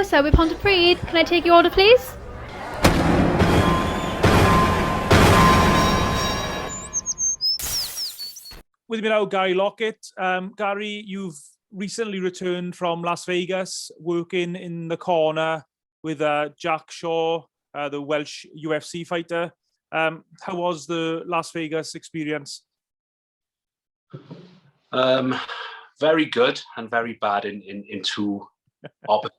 sir, with Hunter Freed. Can I take your order, please? With me now, Gary Lockett. Gary, you've recently returned from Las Vegas, working in the corner with Jack Shaw, the Welsh UFC fighter. How was the Las Vegas experience? Very good and very bad in two opposite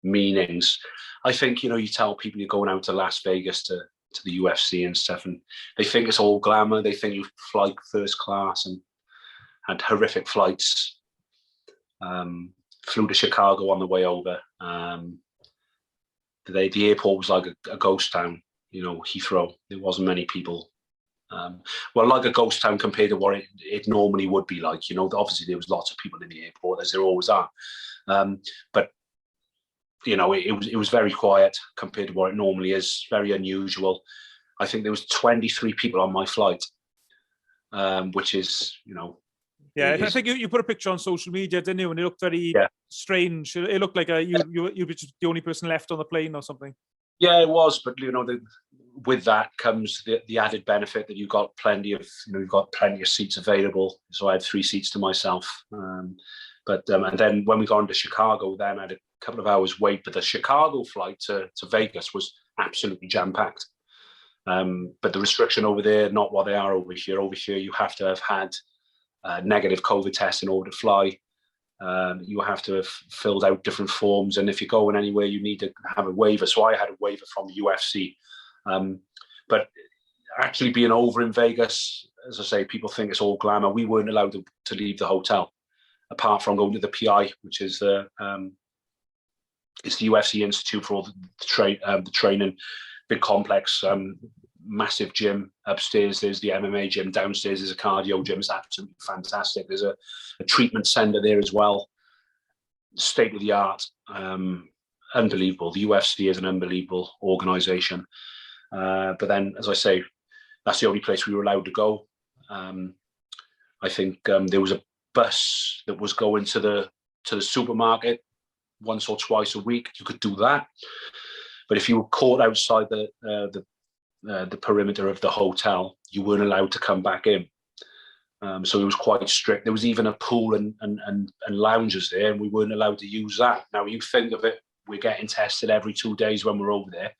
meanings. I think, you tell people you're going out to Las Vegas to the UFC and stuff, and they think it's all glamour. They think you fly first class and had horrific flights. Flew to Chicago on the way over. The airport was like a ghost town, Heathrow. There wasn't many people. Well, like a ghost town compared to what it normally would be like. Obviously there was lots of people in the airport, as there always are. But it was very quiet compared to what it normally is. Very unusual. I think there was 23 people on my flight, which is, Yeah, I think you put a picture on social media, didn't you? And it looked very strange. It looked like you were just the only person left on the plane or something. Yeah, it was. But with that comes the added benefit that you've got plenty of seats available. So I had 3 seats to myself. And then when we got into Chicago, then I had a couple of hours wait. But the Chicago flight to Vegas was absolutely jam packed. But the restriction over there, not what they are over here. Over here, you have to have had negative COVID test in order to fly. You have to have filled out different forms, and if you're going anywhere, you need to have a waiver. So I had a waiver from the UFC. But actually being over in Vegas, as I say, people think it's all glamour. We weren't allowed to leave the hotel, apart from going to the PI, which is it's the UFC Institute for all the training, big complex, massive gym. Upstairs there's the MMA gym, downstairs there's a cardio gym. It's absolutely fantastic. There's a treatment center there as well, state of the art. Unbelievable. The UFC is an unbelievable organization. But then, as I say, that's the only place we were allowed to go. I think there was a bus that was going to the supermarket once or twice a week. You could do that, but if you were caught outside the perimeter of the hotel, you weren't allowed to come back in. So it was quite strict. There was even a pool and lounges there, and we weren't allowed to use that. Now you think of it, we're getting tested every 2 days when we're over there.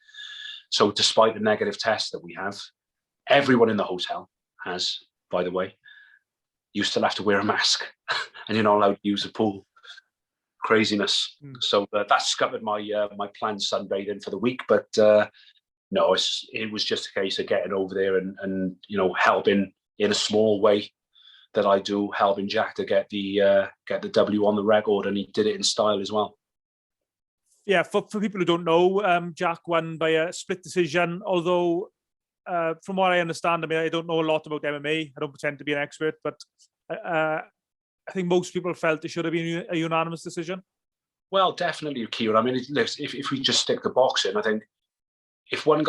So despite the negative test that we have, everyone in the hotel has, by the way, you still have to wear a mask and you're not allowed to use the pool. Craziness. So that scuppered my planned sunbathing for the week. But no, it was just a case of getting over there and helping in a small way that I do, helping Jack to get the W on the record, and he did it in style as well. Yeah, for people who don't know, Jack won by a split decision, although from what I understand, I don't know a lot about MMA. I don't pretend to be an expert, but I think most people felt it should have been a unanimous decision. Well, definitely, Kieran. I mean, if we just stick to boxing, I think if one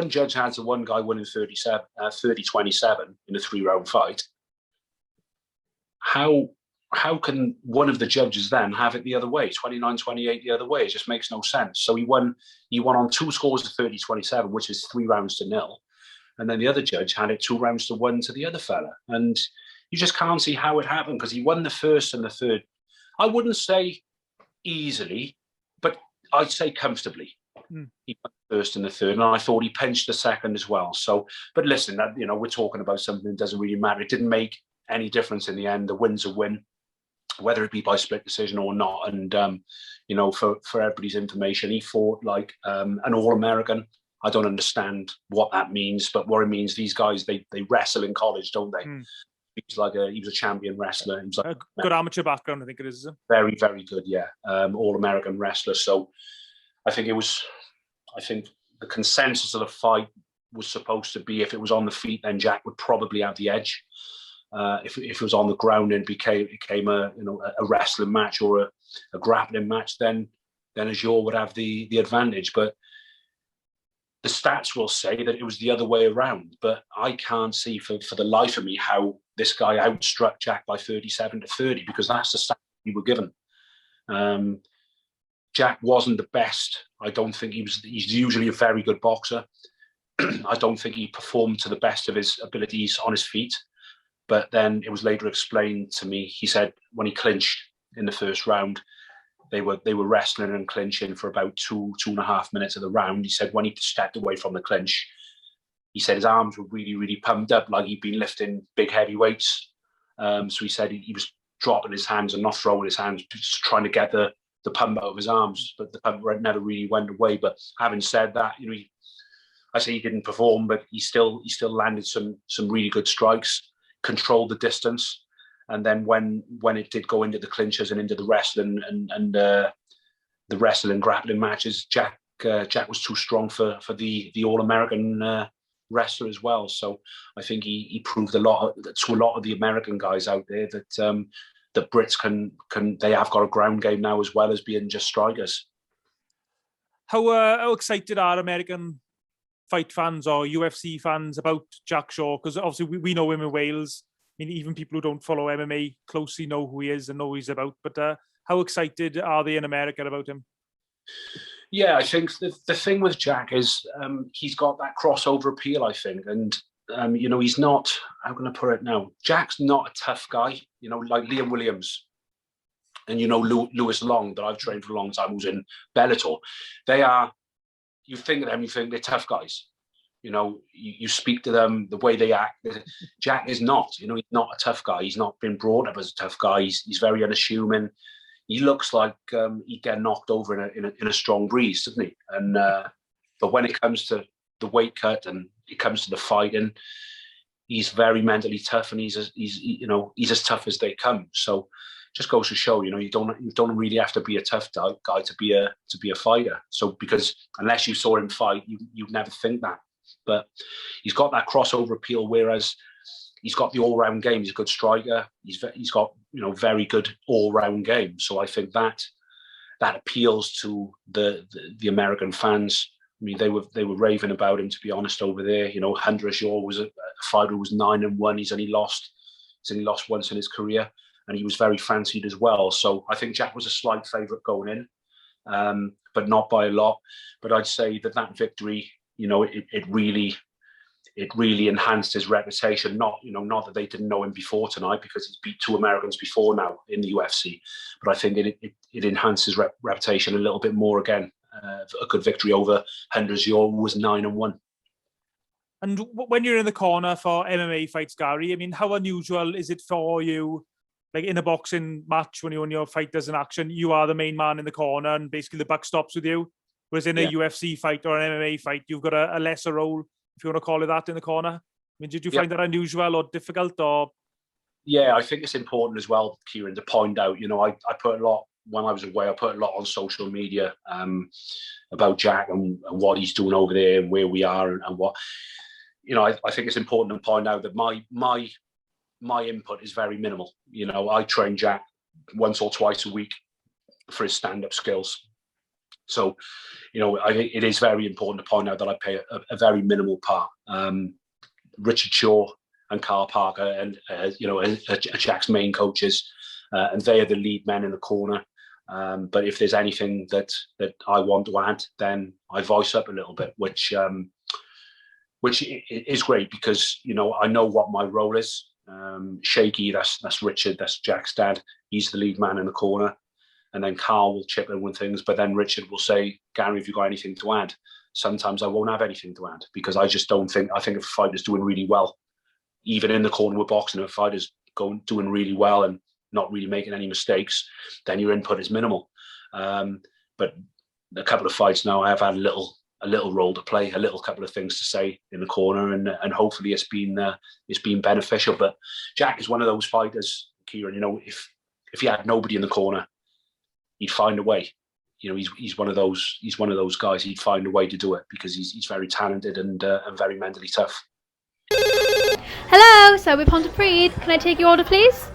judge has one guy winning 30-27 in a 3-round fight, how can one of the judges then have it the other way, 29-28 the other way? It just makes no sense. So he won on 2 scores of 30-27, which is 3 rounds to 0. And then the other judge had it 2 rounds to 1 to the other fella. And you just can't see how it happened, because he won the first and the third. I wouldn't say easily, but I'd say comfortably. He won the first and the third, and I thought he pinched the second as well. So, but listen, we're talking about something that doesn't really matter. It didn't make any difference in the end. The win's a win, whether it be by split decision or not. And for everybody's information, he fought like an All-American. I don't understand what that means, but what it means, these guys, they wrestle in college, don't they? He was a champion wrestler. He was like a good amateur background, I think it is. Very, very good, yeah. All-American wrestler. So I think the consensus of the fight was supposed to be, if it was on the feet, then Jack would probably have the edge. If it was on the ground and became a wrestling match or a grappling match, then Azure would have the advantage. But the stats will say that it was the other way around. But I can't see for the life of me how this guy outstruck Jack by 37-30, because that's the stat we were given. Jack wasn't the best. I don't think he was. He's usually a very good boxer. I don't think he performed to the best of his abilities on his feet. But then it was later explained to me. He said when he clinched in the first round, they were wrestling and clinching for about 2.5 minutes of the round. He said when he stepped away from the clinch, he said his arms were really, really pumped up, like he'd been lifting big heavy weights. So he said he was dropping his hands and not throwing his hands, just trying to get the pump out of his arms. But the pump never really went away. But having said that, I say he didn't perform, but he still landed some really good strikes, controlled the distance. And then when it did go into the clinches and into the wrestling and the wrestling grappling matches, Jack was too strong for the All-American wrestler as well. So I think he proved to a lot of the American guys out there that Brits they have got a ground game now as well as being just strikers. How excited are American fight fans or UFC fans about Jack Shaw? Because obviously we know him in Wales. I mean, even people who don't follow MMA closely know who he is and know who he's about. But how excited are they in America about him? Yeah, I think the thing with Jack is he's got that crossover appeal, I think. And, he's not, how can I put it now? Jack's not a tough guy, like Liam Williams and, Lewis Long, that I've trained for a long time, who's in Bellator. You think of them, you think they're tough guys. You speak to them, the way they act. Jack is not, he's not a tough guy. He's not been brought up as a tough guy. He's very unassuming. He looks like he'd get knocked over in a strong breeze, doesn't he? And but when it comes to the weight cut and it comes to the fighting, he's very mentally tough, and he's as tough as they come. So just goes to show, you don't really have to be a tough guy to be a fighter. So because unless you saw him fight, you'd never think that. But he's got that crossover appeal, whereas he's got the all-round game. He's a good striker. He's got very good all-round game. So I think that appeals to the American fans. I mean, they were raving about him, to be honest, over there. Hunter Azure was a fighter who was 9-1. He's only lost once in his career, and he was very fancied as well. So I think Jack was a slight favourite going in, but not by a lot. But I'd say that victory, it really enhanced his reputation. Not that they didn't know him before tonight, because he's beat 2 Americans before now in the UFC. But I think it enhanced his reputation a little bit more again. A good victory over Hunter Azure, who was 9-1. And when you're in the corner for MMA fights, Gary, I mean, how unusual is it for you? Like in a boxing match, when your fighter's in action, you are the main man in the corner, and basically the buck stops with you. Whereas in a UFC fight or an MMA fight, you've got a lesser role, if you want to call it that, in the corner. I mean, did you find that unusual or difficult? Or yeah, I think it's important as well, Kieran, to point out. I put a lot when I was away. I put a lot on social media about Jack and what he's doing over there and where we are and what. I think it's important to point out that my input is very minimal. I train Jack once or twice a week for his stand-up skills. So, I think it is very important to point out that I play a very minimal part. Richard Shaw and Carl Parker and, are Jack's main coaches, and they are the lead men in the corner. But if there's anything that I want to add, then I voice up a little bit, which is great because, I know what my role is. Shaky, that's Richard, that's Jack's dad. He's the lead man in the corner. And then Carl will chip in with things, but then Richard will say, Gary, have you got anything to add? Sometimes I won't have anything to add because I just don't think, I think if a fighter's doing really well, even in the corner with boxing, if a fighter's doing really well and not really making any mistakes, then your input is minimal. But a couple of fights now, I have had a little role to play, a couple of things to say in the corner, and hopefully it's been beneficial. But Jack is one of those fighters, Kieran, if he had nobody in the corner, he'd find a way. He's one of those guys. He'd find a way to do it because he's very talented and very mentally tough. Hello, so with Hunter Freed. Can I take your order, please?